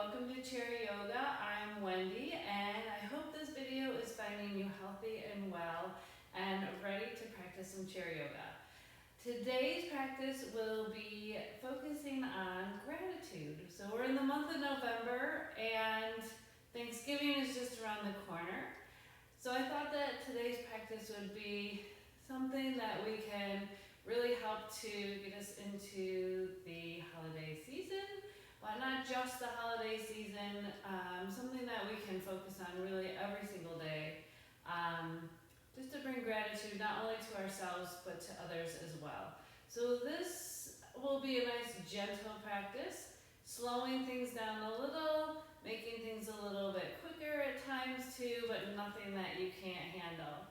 welcome to Chair Yoga. I'm Wendy and I hope this video is finding you healthy and well and ready to practice some chair yoga. Today's practice will be focusing on gratitude. So we're in the month of November and Thanksgiving is just around the corner. So I thought that today's practice would be something that we can really help to get us into the holiday season, but not just the holiday season, something that we can focus on really every single day, just to bring gratitude not only to ourselves but to others as well. So this will be a nice gentle practice, slowing things down a little, making things a little bit quicker at times too, but nothing that you can't handle.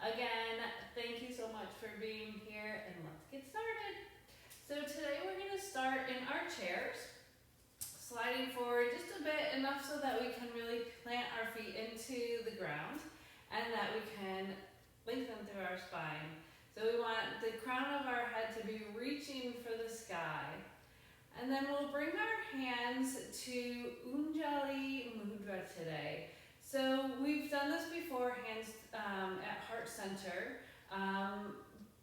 Again, thank you so much for being here and let's get started. So today we're going to start in our chairs, sliding forward just a bit, enough so that we can really plant our feet into the ground and that we can lengthen through our spine. So we want the crown of our head to be reaching for the sky. And then we'll bring our hands to Ujjayi Mudra today. So we've done this before, hands at heart center,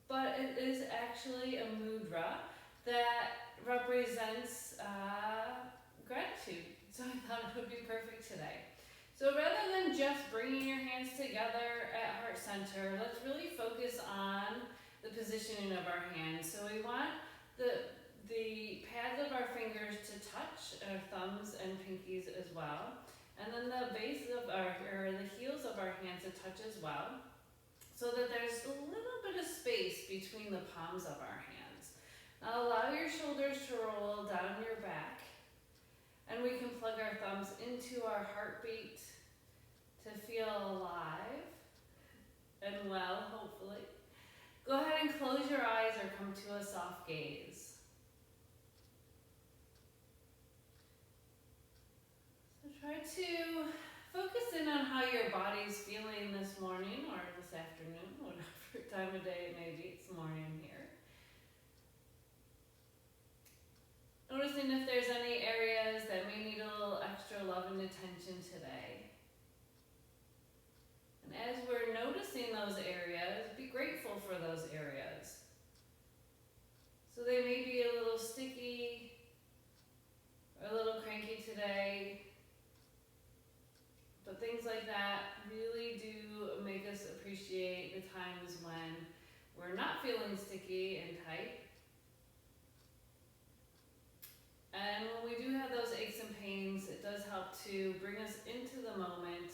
but it is actually a mudra that represents gratitude. So I thought it would be perfect today. So rather than just bringing your hands together at heart center, let's really focus on the positioning of our hands. So we want the pads of our fingers to touch, our thumbs and pinkies as well. And then the base of the heels of our hands to touch as well, so that there's a little bit of space between the palms of our hands. Now allow your shoulders to roll down your back, and we can plug our thumbs into our heartbeat to feel alive and well, hopefully. Go ahead and close your eyes or come to a soft gaze. Try to focus in on how your body's feeling this morning or this afternoon, whatever time of day it may be. It's morning here. Noticing if there's any areas that may need a little extra love and attention today. And as we're noticing those areas, be grateful for those areas. So they may be a little sticky or a little cranky today. But things like that really do make us appreciate the times when we're not feeling sticky and tight. And when we do have those aches and pains, it does help to bring us into the moment.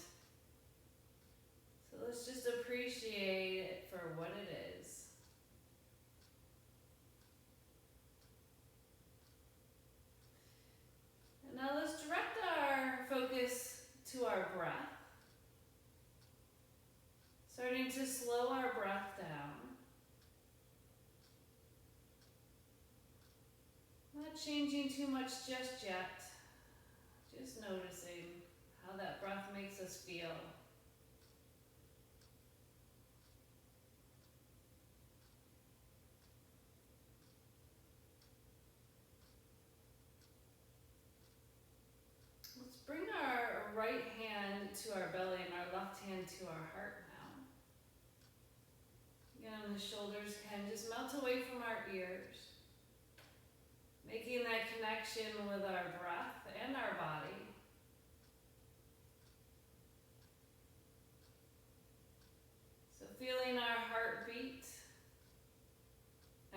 So let's just appreciate it for what it is. And now let's direct our focus to our breath, starting to slow our breath down. Not changing too much just yet, just noticing how that breath makes us feel. Let's bring our right hand to our belly and our left hand to our heart now. Again, the shoulders can just melt away from our ears, making that connection with our breath and our body. So feeling our heartbeat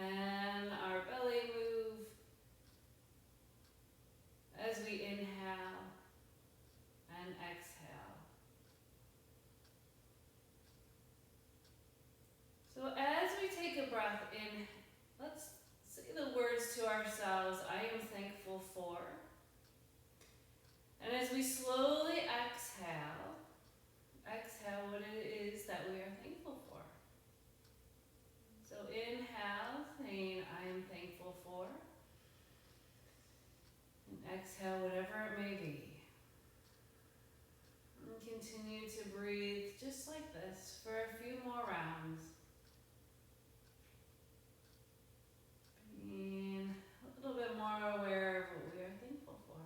and our belly move as we inhale and exhale. So as we take a breath in, let's say the words to ourselves, I am thankful for. And as we slowly exhale, exhale what it is that we are thankful for. So inhale, saying I am thankful for. And exhale whatever it may be. And continue to breathe just like this for a few more rounds. Being a little bit more aware of what we are thankful for.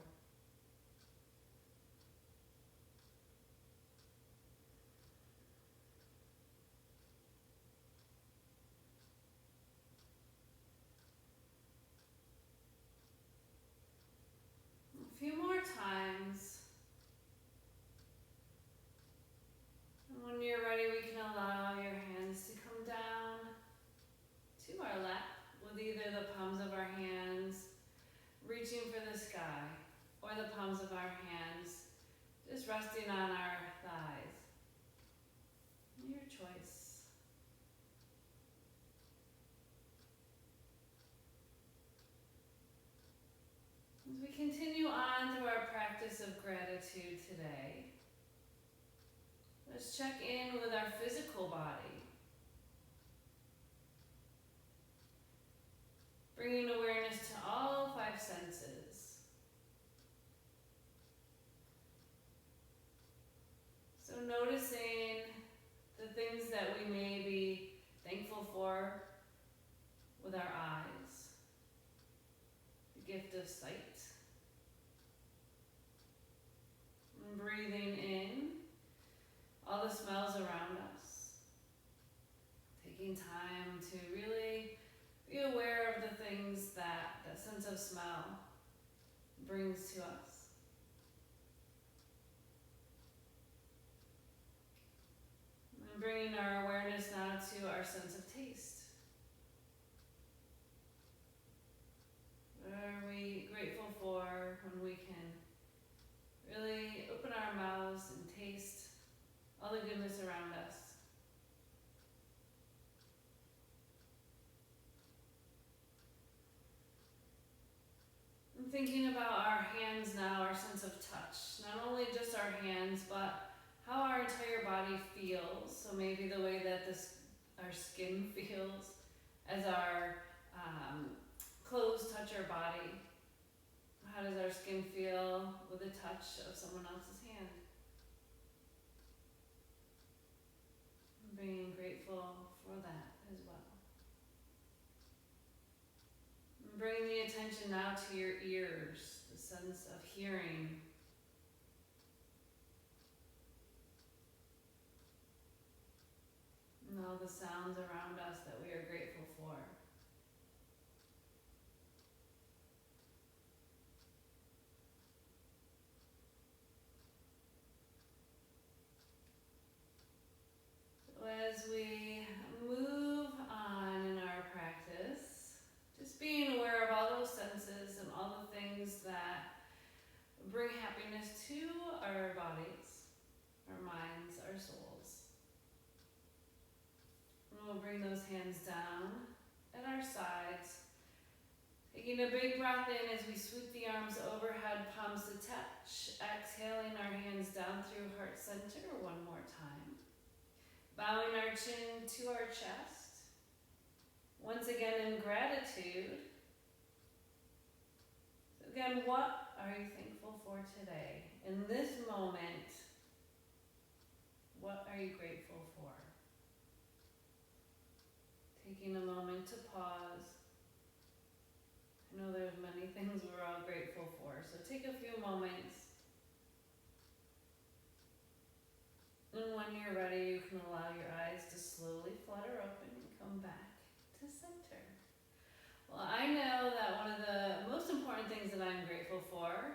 the sky or the palms of our hands, just resting on our thighs. Your choice. As we continue on through our practice of gratitude today, let's check in with our physical body. Bringing awareness to all 5 senses. So noticing the things that we may be thankful for with our eyes. The gift of sight. And breathing in all the smells around us. Taking time to really be aware of the things that that sense of smell brings to us. And bringing our awareness now to our sense of taste. What are we grateful for when we can really open our mouths and taste all the goodness around us? I'm thinking about our hands now, our sense of touch. Not only just our hands, but how our entire body feels. So maybe the way that our skin feels as our clothes touch our body. How does our skin feel with the touch of someone else's hand? Being grateful for that as well. Bring the attention now to your ears, the sense of hearing. And all the sounds around us that we are grateful for. So as we move on in our practice, just being aware of all those senses and all the things that bring happiness to our bodies, our minds, our souls. And we'll bring those hands down at our sides, taking a big breath in as we sweep the arms overhead, palms to touch, exhaling our hands down through heart center one more time. Bowing our chin to our chest. Once again in gratitude. So again, what are you thankful for today? In this moment, what are you grateful for? Taking a moment to pause. I know there's many things we're all grateful for, so take a few moments. And when you're ready, you can allow your eyes to slowly flutter open and come back to center. Well, I know that one of the most important things that I'm grateful for,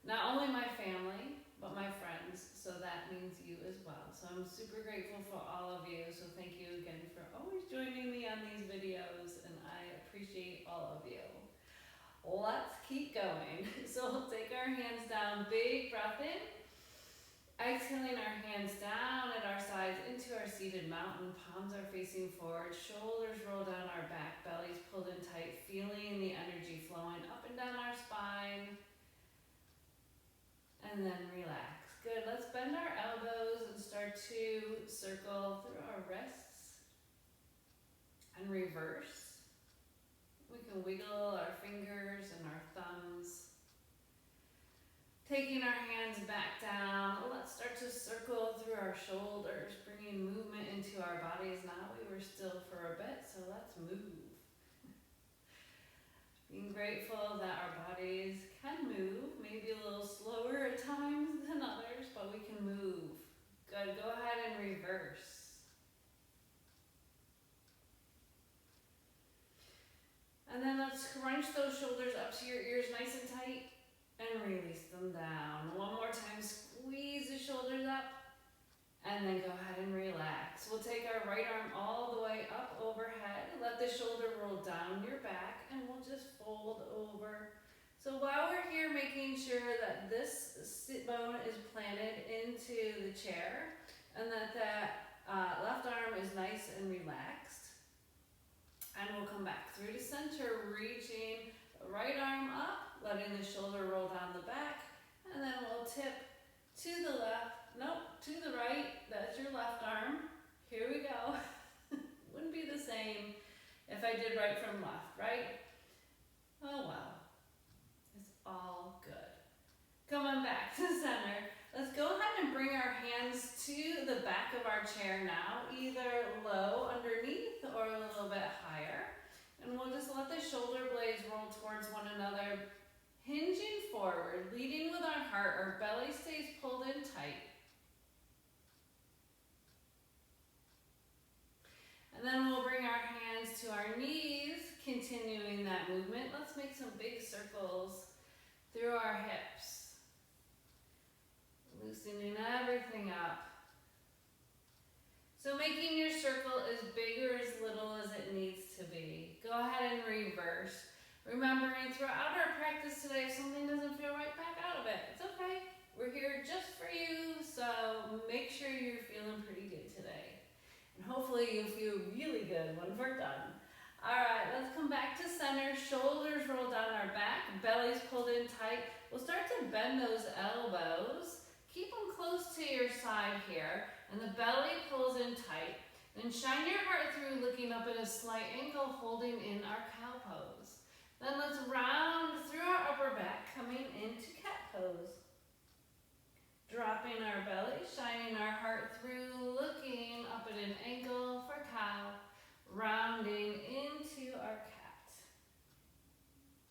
not only my family, but my friends, so that means you as well. So I'm super grateful for all of you, so thank you again for always joining me on these videos, and I appreciate all of you. Let's keep going. So we'll take our hands down, big breath in. Exhaling our hands down at our sides into our seated mountain. Palms are facing forward, shoulders roll down our back, bellies pulled in tight, feeling the energy flowing up and down our spine. And then relax. Good, let's bend our elbows and start to circle through our wrists and reverse. We can wiggle our fingers and our thumbs. Taking our hands back down, let's start to circle through our shoulders, bringing movement into our bodies. Now we were still for a bit, so let's move. Being grateful that our bodies can move, maybe a little slower at times than others, but we can move. Good, go ahead and reverse. And then let's crunch those shoulders up to your ears nice and tight. And release them down. One more time, squeeze the shoulders up, and then go ahead and relax. We'll take our right arm all the way up overhead, let the shoulder roll down your back, and we'll just fold over So while we're here, making sure that this sit bone is planted into the chair and that left arm is nice and relaxed. And we'll come back through to center, reaching the right arm up, letting the shoulder roll down the back, and then we'll tip to the left, nope, to the right, that's your left arm. Here we go. Wouldn't be the same if I did right from left, right? Oh well, it's all good. Coming back to center, let's go ahead and bring our hands to the back of our chair now, either low underneath or a little bit higher. And we'll just let the shoulder blades roll towards one another, hinging forward, leading with our heart. Our belly stays pulled in tight. And then we'll bring our hands to our knees, continuing that movement. Let's make some big circles through our hips, loosening everything up. So making your circle as big or as little as it needs to be. Go ahead and reverse. Remembering throughout our practice today, if something doesn't feel right, back out of it. It's okay. We're here just for you, so make sure you're feeling pretty good today. And hopefully you'll feel really good when we're done. All right, let's come back to center. Shoulders roll down our back, belly's pulled in tight. We'll start to bend those elbows. Keep them close to your side here, and the belly pulls in tight. Then shine your heart through, looking up at a slight angle, holding in our cow pose. Then let's round through our upper back, coming into cat pose. Dropping our belly, shining our heart through, looking up at an angle for cow, rounding into our cat.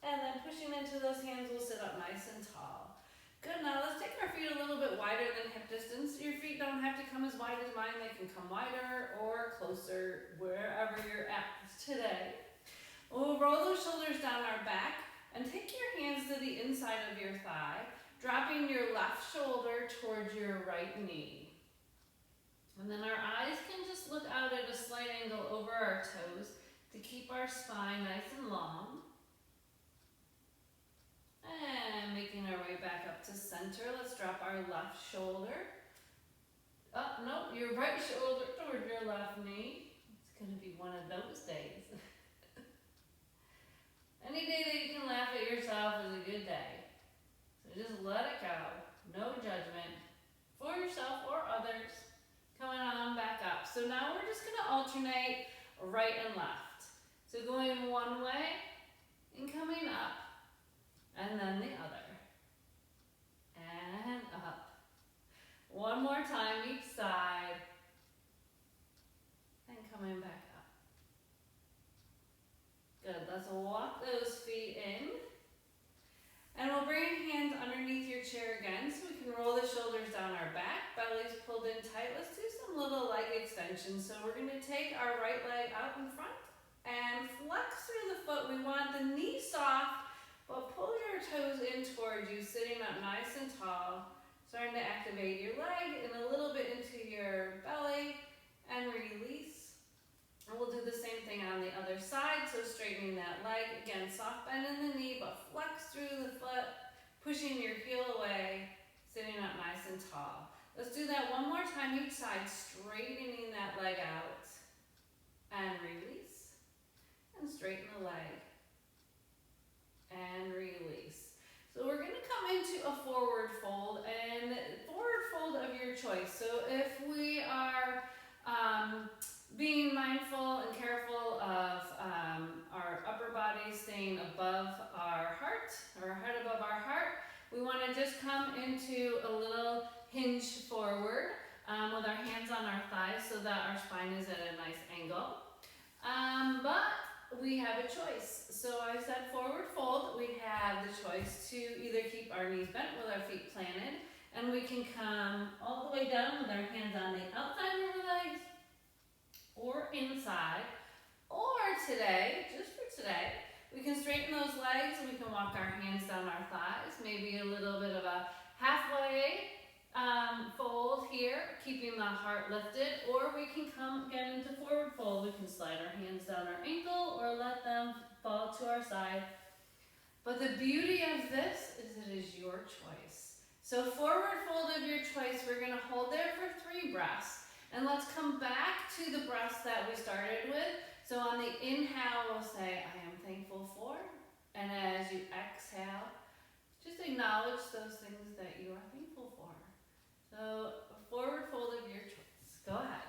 And then pushing into those hands, we'll sit up nice and tall. Good, now let's take our feet a little bit wider than hip distance. Your feet don't have to come as wide as mine, they can come wider or closer, wherever you're at today. We'll roll those shoulders down our back and take your hands to the inside of your thigh, dropping your left shoulder towards your right knee. And then our eyes can just look out at a slight angle over our toes to keep our spine nice and long. And making our way back up to center, let's drop our left shoulder. Oh, no, your right shoulder towards your left knee. It's going to be one of those days. Any day that you can laugh at yourself is a good day. So just let it go. No judgment for yourself or others. Coming on back up. So now we're just going to alternate right and left. So going one way and coming up. And then the other. And up. One more time each side. And coming back up. Good. Let's walk those feet in. And we'll bring hands underneath your chair again so we can roll the shoulders down our back. Belly's pulled in tight. Let's do some little leg extensions. So we're going to take our right leg out in front and flex through the foot. We want the knee soft, but pull your toes in towards you, sitting up nice and tall. Starting to activate your leg and a little bit into your belly and release. And we'll do the same thing on the other side. So straightening that leg, again, soft bend in the knee, but flex through the foot, pushing your heel away, sitting up nice and tall. Let's do that one more time each side, straightening that leg out and release, and straighten the leg and release. So we're going to come into a forward fold, and forward fold of your choice. So if we are being mindful and careful of our upper body staying above our heart, or head above our heart, we want to just come into a little hinge forward with our hands on our thighs so that our spine is at a nice angle. But we have a choice. So I said forward fold. We have the choice to either keep our knees bent with our feet planted, and we can come all the way down with our hands on the outside of our legs or inside. Or today, just for today, we can straighten those legs and we can walk our hands down our thighs, maybe a little bit of a halfway fold here, keeping the heart lifted, or we can come again into forward fold. We can slide our hands down our ankle or let them fall to our side But the beauty of this is it is your choice. So forward fold of your choice, we're gonna hold there for 3 breaths. And let's come back to the breaths that we started with. So on the inhale, we'll say, I am thankful for. And as you exhale, just acknowledge those things that you are thankful for. So forward fold of your choice. Go ahead.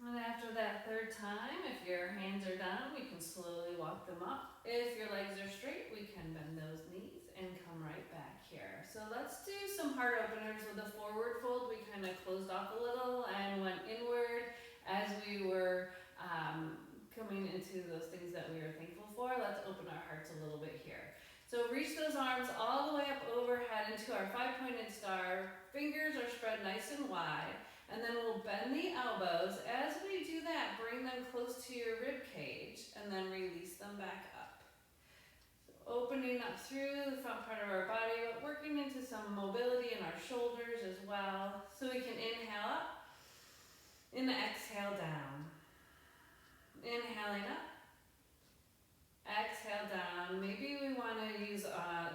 And after that 3rd time, if your hands are down, we can slowly walk them up. If your legs are straight, we can bend those knees and come right back here. So let's do some heart openers with a forward fold. We kind of closed off a little and went inward as we were coming into those things that we are thankful for. Let's open our hearts a little bit here. So reach those arms all the way up overhead into our 5-pointed star. Fingers are spread nice and wide. And then we'll bend the elbows. As we do that, bring them close to your rib cage and then release them back up. So opening up through the front part of our body, but working into some mobility in our shoulders as well. So we can inhale up and exhale down. Inhaling up, exhale down. Maybe we want to use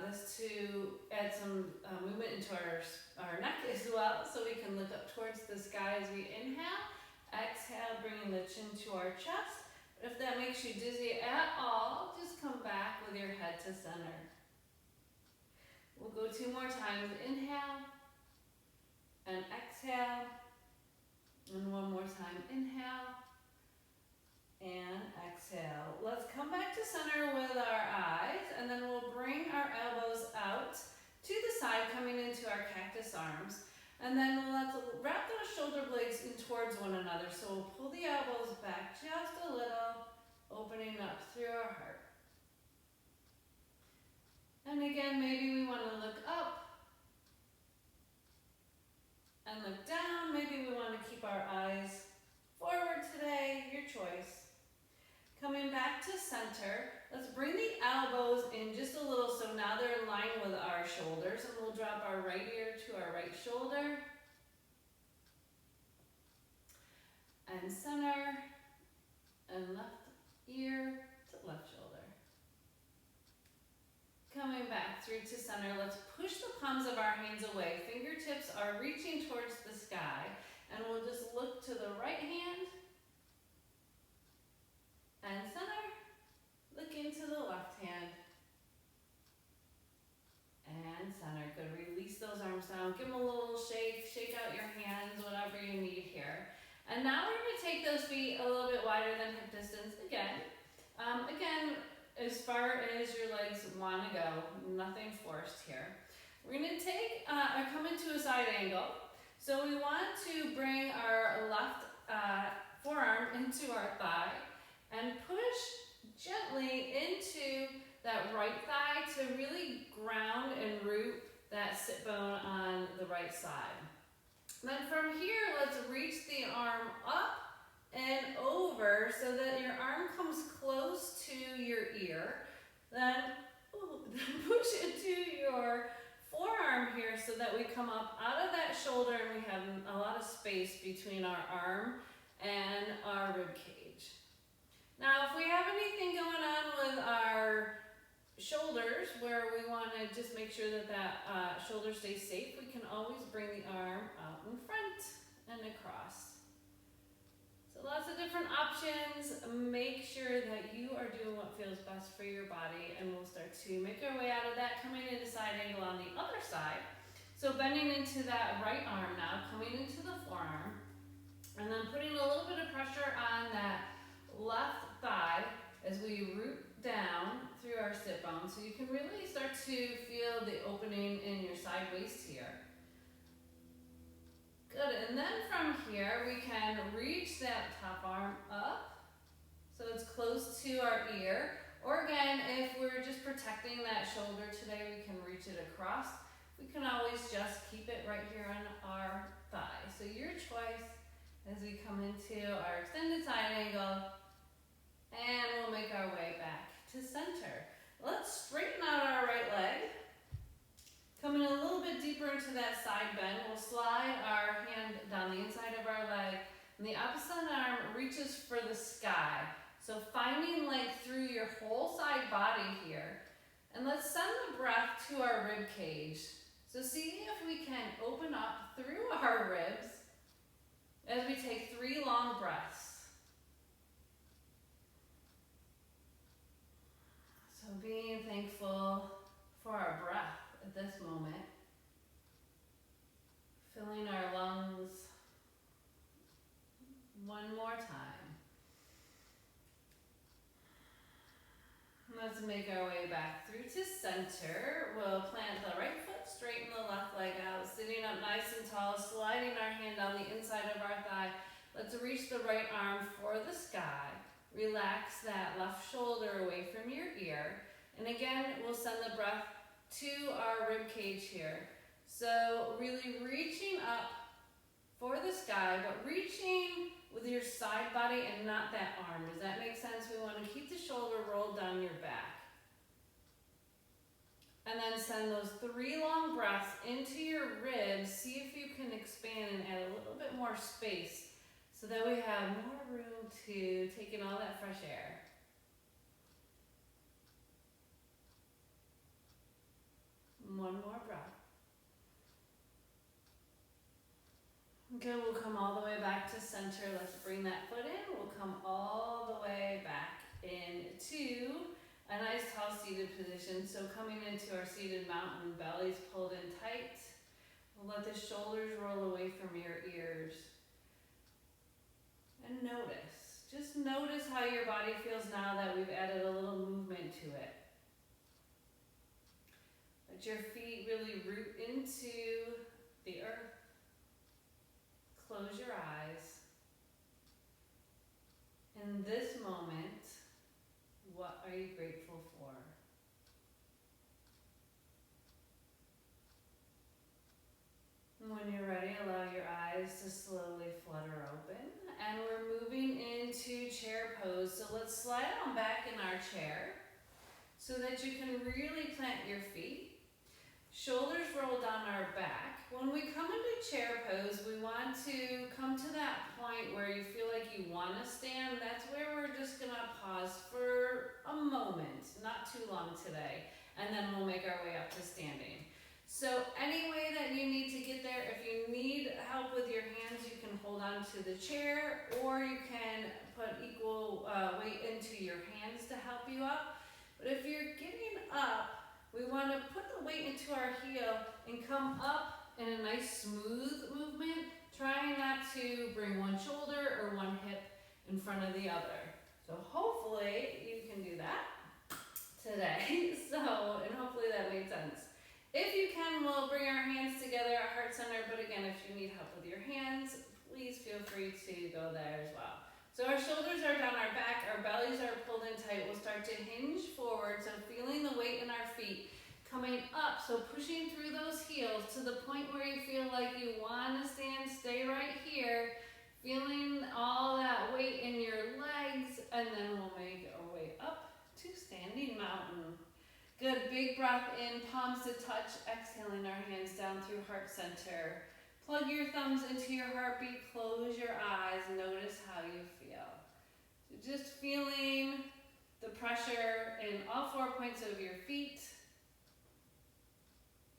this to add some movement into our neck as well, so we can look up towards the sky as we inhale. Exhale, bringing the chin to our chest. If that makes you dizzy at all, just come back with your head to center. We'll go 2 more times. Inhale and exhale. And 1 more time. Inhale and exhale. Let's come back to center with our eyes, and then we'll bring our elbows out to the side, coming into our cactus arms. And then let's wrap those shoulder blades in towards one another. So we'll pull the elbows back just a little, opening up through our heart. And again, maybe we want to look up and look down. Maybe we want to keep our eyes forward today, your choice. Coming back to center, let's bring the elbows in just a little, so now they're in line with our shoulders, and we'll drop our right ear to our right shoulder. And center, and left ear to left shoulder. Coming back through to center, let's push the palms of our hands away. Fingertips are reaching towards the sky, and we'll just look to the right hand, and center, look into the left hand, and center. Good, release those arms down, give them a little shake, shake out your hands, whatever you need here. And now we're going to take those feet a little bit wider than hip distance again. Again, as far as your legs want to go, nothing forced here. We're going to take, come into a side angle. So we want to bring our left forearm into our thigh, and push gently into that right thigh to really ground and root that sit bone on the right side. Then from here, let's reach the arm up and over so that your arm comes close to your ear. Then push it to your forearm here so that we come up out of that shoulder and we have a lot of space between our arm and our rib cage. Now, if we have anything going on with our shoulders where we want to just make sure that that shoulder stays safe, we can always bring the arm out in front and across. So lots of different options. Make sure that you are doing what feels best for your body, and we'll start to make our way out of that, coming into side angle on the other side. So bending into that right arm now, coming into the forearm, and then putting a little bit of pressure on that left thigh as we root down through our sit bone, so you can really start to feel the opening in your side waist here. Good, and then from here we can reach that top arm up so it's close to our ear, or again, if we're just protecting that shoulder today, we can reach it across. We can always just keep it right here on our thigh. So your choice as we come into our extended side angle And we'll make our way back to center. Let's straighten out our right leg. Coming a little bit deeper into that side bend, we'll slide our hand down the inside of our leg, and the opposite arm reaches for the sky. So finding length through your whole side body here. And let's send the breath to our rib cage. So see if we can open up through our ribs as we take 3 long breaths. So being thankful for our breath at this moment. Filling our lungs one more time. Let's make our way back through to center. We'll plant the right foot, straighten the left leg out, sitting up nice and tall, sliding our hand down the inside of our thigh. Let's reach the right arm for the sky. Relax that left shoulder away from your ear. And again, we'll send the breath to our rib cage here. So really reaching up for the sky, but reaching with your side body and not that arm. Does that make sense? We want to keep the shoulder rolled down your back. And then send those 3 long breaths into your ribs. See if you can expand and add a little bit more space so that we have more room to take in all that fresh air. One more breath. Good, we'll come all the way back to center. Let's bring that foot in. We'll come all the way back into a nice tall seated position. So coming into our seated mountain, belly's pulled in tight. We'll let the shoulders roll away from your ears. And notice, just notice how your body feels now that we've added a little movement to it. Let your feet really root into the earth. Close your eyes. In this moment, what are you grateful for? And when you're ready, allow your eyes to slowly flutter open. And we're moving into chair pose. So let's slide on back in our chair so that you can really plant your feet. Shoulders roll down our back. When we come into chair pose, we want to come to that point where you feel like you want to stand. That's where we're just going to pause for a moment, not too long today, and then we'll make our way up to standing. So any way that you need to get there, if you need help with your hands, you can hold on to the chair, or you can put equal weight into your hands to help you up. But if you're getting up, we want to put the weight into our heel and come up in a nice smooth movement, trying not to bring one shoulder or one hip in front of the other. So hopefully you can do that today. And hopefully that made sense. If you can, we'll bring our hands together at heart center, but again, if you need help with your hands, please feel free to go there as well. So our shoulders are down our back, our bellies are pulled in tight. We'll start to hinge forward, so feeling the weight in our feet coming up, so pushing through those heels to the point where you feel like you want to stand, stay right here, feeling all that weight in your legs, and then we'll make our way up to standing mountain. Good, big breath in, palms to touch, exhaling our hands down through heart center. Plug your thumbs into your heartbeat, close your eyes, notice how you feel. So just feeling the pressure in all 4 points of your feet.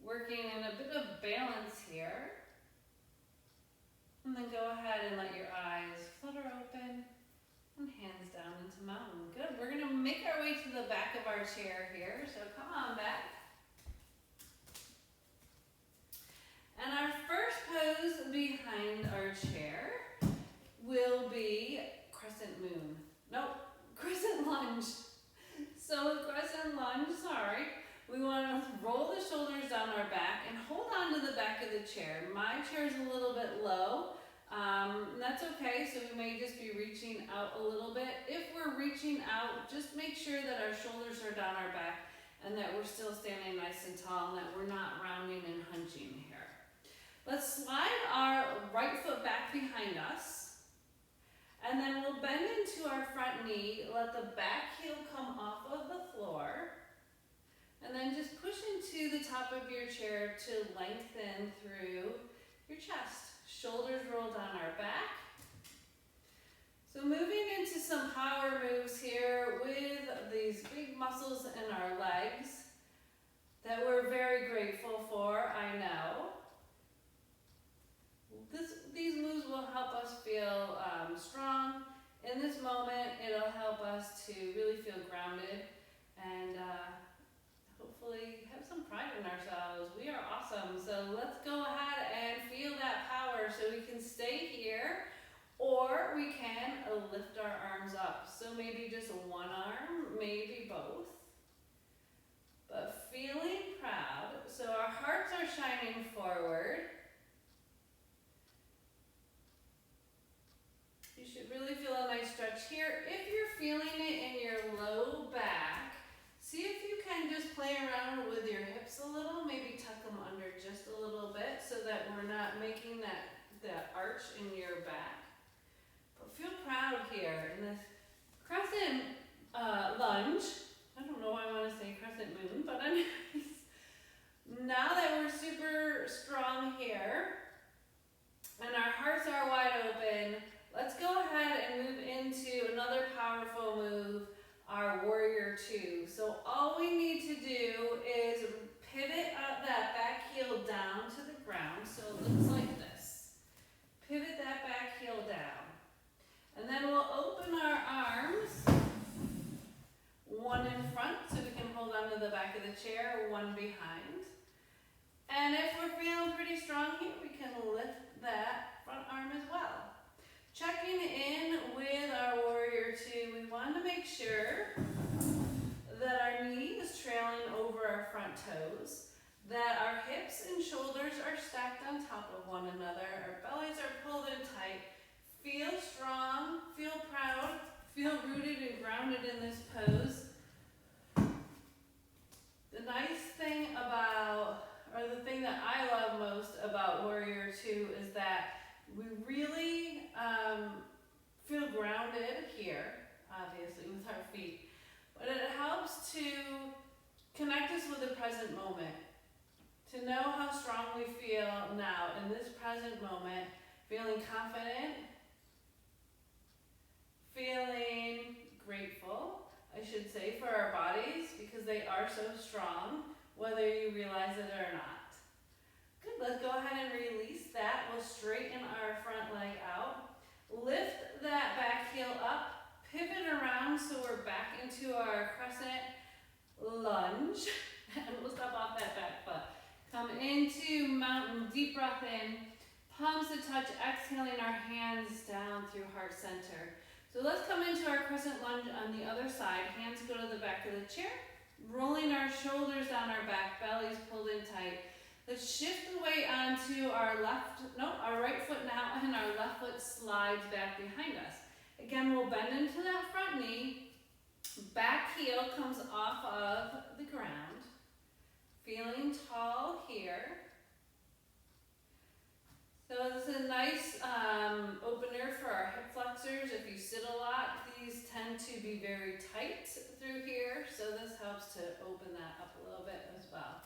Working in a bit of balance here. And then go ahead and let your eyes flutter open and hands down into mountain. Good, we're gonna make our way to the back of our chair here, so come on back. And our first pose behind our chair will be crescent moon. Nope, crescent lunge. So with crescent lunge, we want to roll the shoulders down our back and hold on to the back of the chair. My chair is a little bit low. That's okay, so we may just be reaching out a little bit. If we're reaching out, just make sure that our shoulders are down our back and that we're still standing nice and tall and that we're not rounding and hunching here. Let's slide our right foot back behind us. And then we'll bend into our front knee, let the back heel come off of the floor, and then just push into the top of your chair to lengthen through your chest. Shoulders roll down our back. So moving into some power moves here with these big muscles in our legs that we're very grateful for, I know. These moves will help us feel strong. In this moment, it'll help us to really feel grounded and hopefully have some pride in ourselves. We are awesome. So let's go ahead and feel that power so we can stay here, or we can lift our arms up. So maybe just one arm, maybe both. But feeling proud. So our hearts are shining forward. You should really feel a nice stretch here. If you're feeling it in your low back, see if you can just play around with your hips a little, maybe tuck them under just a little bit so that we're not making that arch in your back. But feel proud here in this crescent lunge. I don't know why I want to say crescent moon, but anyways, now that we're super strong here and our hearts are wide open, let's go ahead and move into another powerful move, our Warrior Two. So all we need to do is pivot up that back heel down to the ground. So it looks like this. Pivot that back heel down. And then we'll open our arms, one in front so we can hold onto the back of the chair, one behind. And if we're feeling pretty strong here, we can lift that front arm as well. Checking in with our Warrior Two, we want to make sure that our knee is trailing over our front toes, that our hips and shoulders are stacked on top of one another, our bellies are pulled in tight. Feel strong, feel proud, feel rooted and grounded in this pose. The nice thing about, or the thing that I love most about Warrior Two is that we really feel grounded here, obviously, with our feet. But it helps to connect us with the present moment, to know how strong we feel now in this present moment, feeling confident, feeling grateful, I should say, for our bodies because they are so strong, whether you realize it or not. Good, let's go ahead and release that. We'll straighten our front leg out. Lift that back heel up, pivot around so we're back into our crescent lunge. And we'll step off that back foot. Come into mountain, deep breath in, palms to touch, exhaling our hands down through heart center. So let's come into our crescent lunge on the other side. Hands go to the back of the chair, rolling our shoulders down our back, bellies pulled in tight. Let's shift the weight onto our right foot now, and our left foot slides back behind us. Again, we'll bend into that front knee. Back heel comes off of the ground. Feeling tall here. So this is a nice opener for our hip flexors. If you sit a lot, these tend to be very tight through here, so this helps to open that up a little bit as well.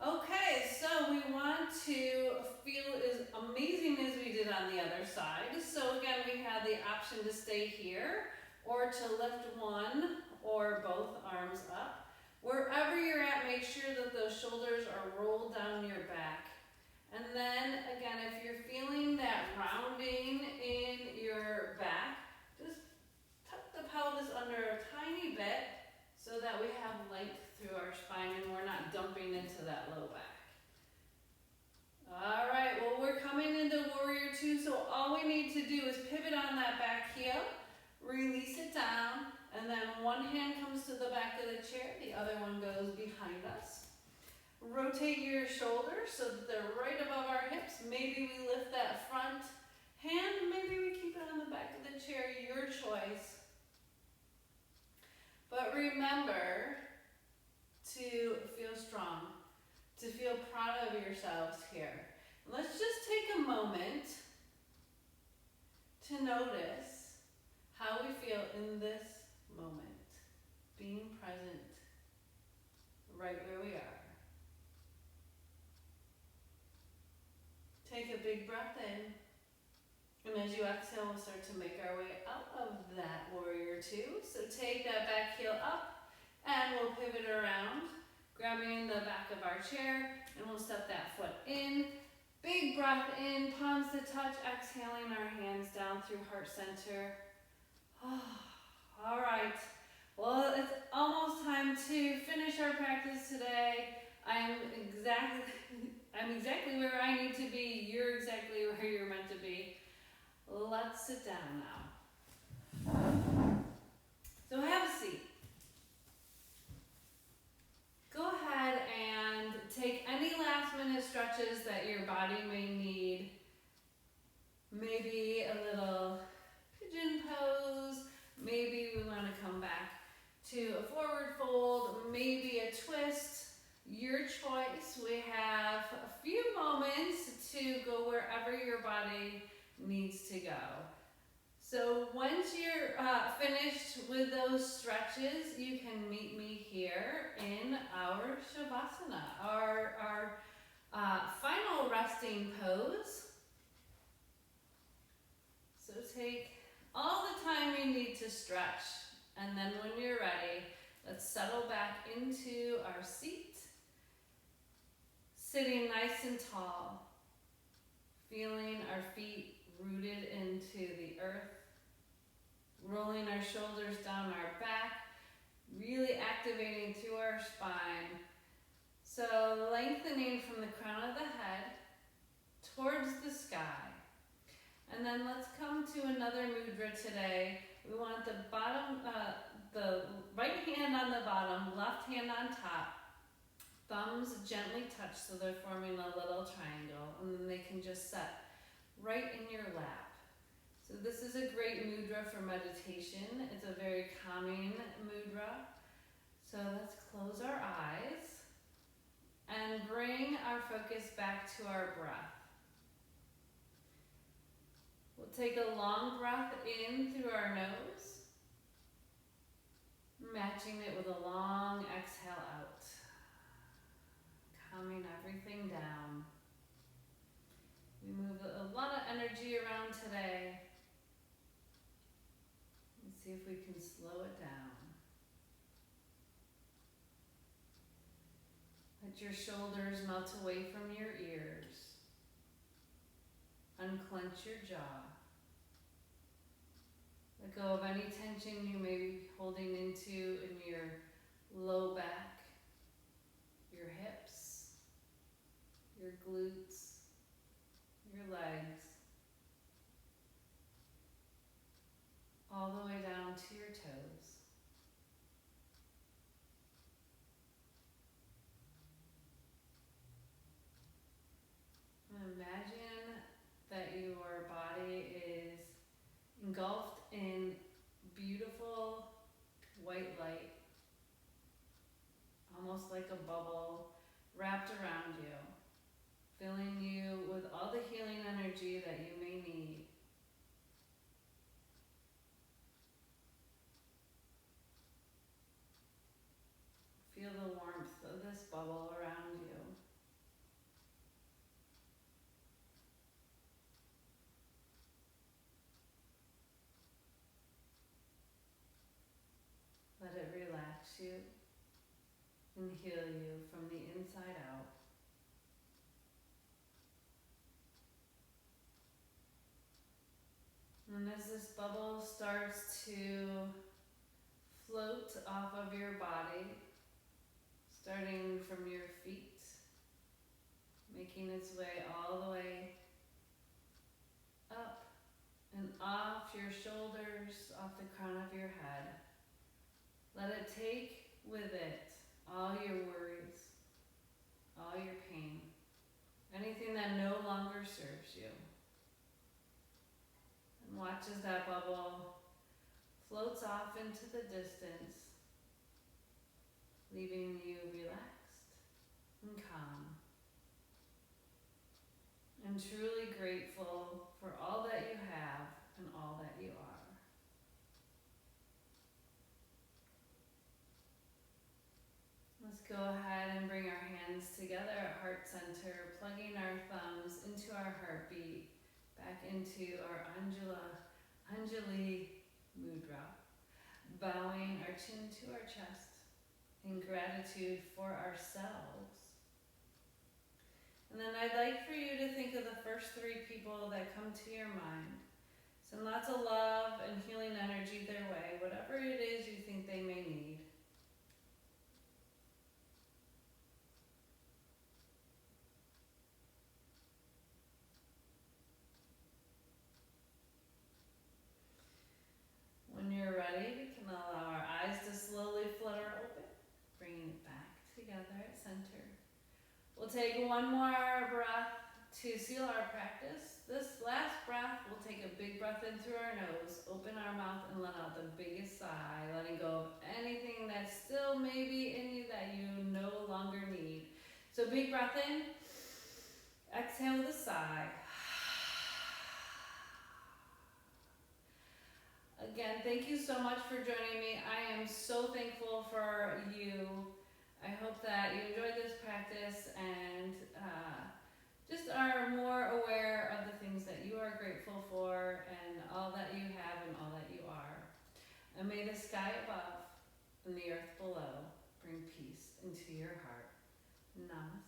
Okay, so we want to feel as amazing as we did on the other side. So again, we have the option to stay here or to lift one or both arms up. Wherever you're at, make sure that those shoulders are rolled down your back. And then again, if you're feeling that rounding in your back, just tuck the pelvis under a tiny bit so that we have length through our spine and we're not dumping into that low back. All right, well, we're coming into Warrior Two, so all we need to do is pivot on that back heel, release it down, and then one hand comes to the back of the chair, the other one goes behind us. Rotate your shoulders so that they're right above our hips. Maybe we lift that front hand, maybe we keep it on the back of the chair, your choice. But remember to feel strong, to feel proud of yourselves here. Let's just take a moment to notice how we feel in this moment, being present right where we are. Take a big breath in, and as you exhale, we'll start to make our way out of that warrior two. So take that back heel up, and we'll pivot around, grabbing the back of our chair, and we'll step that foot in. Big breath in, palms to touch, exhaling our hands down through heart center. All right, well, it's almost time to finish our practice today. I'm exactly where I need to be. You're exactly where you're meant to be. Let's sit down now. So have a seat. Go ahead and take any last minute stretches that your body may need. Maybe a little pigeon pose. Maybe we want to come back to a forward fold. Maybe a twist. Your choice. We have a few moments to go wherever your body needs to go. So once you're finished with those stretches, you can meet me here in our Shavasana, our final resting pose. So take all the time you need to stretch, and then when you're ready, let's settle back into our seat, sitting nice and tall, feeling our feet rooted into the earth, rolling our shoulders down our back, really activating through our spine. So lengthening from the crown of the head towards the sky. And then let's come to another mudra today. We want the right hand on the bottom, left hand on top. Thumbs gently touch so they're forming a little triangle, and then they can just set right in your lap. So this is a great mudra for meditation. It's a very calming mudra. So let's close our eyes and bring our focus back to our breath. We'll take a long breath in through our nose, matching it with a long exhale out, calming everything down. We move a lot of energy around today. Let's see if we can slow it down. Let your shoulders melt away from your ears. Unclench your jaw. Let go of any tension you may be holding into in your low back, your hips, your glutes, your legs, all the way down to your toes. Imagine that your body is engulfed in beautiful white light, almost like a bubble wrapped around you, filling you with all the healing energy that you may need. Feel the warmth of this bubble around you. Let it relax you and heal you from the inside out. And as this bubble starts to float off of your body, starting from your feet, making its way all the way up and off your shoulders, off the crown of your head. Let it take with it all your worries, all your pain, anything that no longer serves you. And watch as that bubble floats off into the distance, leaving you relaxed and calm, and truly grateful for all that you have and all Let's go ahead and bring our hands together at heart center, plugging our thumbs into our heartbeat, back into our Anjali Mudra, bowing our chin to our chest in gratitude for ourselves. And then I'd like for you to think of the first 3 people that come to your mind. Send lots of love and healing energy their way, whatever it is you think they may need. When you're ready, we can allow our eyes to slowly flutter open, bringing it back together at center. We'll take one more breath to seal our practice. This last breath, we'll take a big breath in through our nose, open our mouth, and let out the biggest sigh, letting go of anything that's still maybe in you that you no longer need. So big breath in, exhale with a sigh. Again, thank you so much for joining me. I am so thankful for you. I hope that you enjoyed this practice and just are more aware of the things that you are grateful for and all that you have and all that you are. And may the sky above and the earth below bring peace into your heart. Namaste.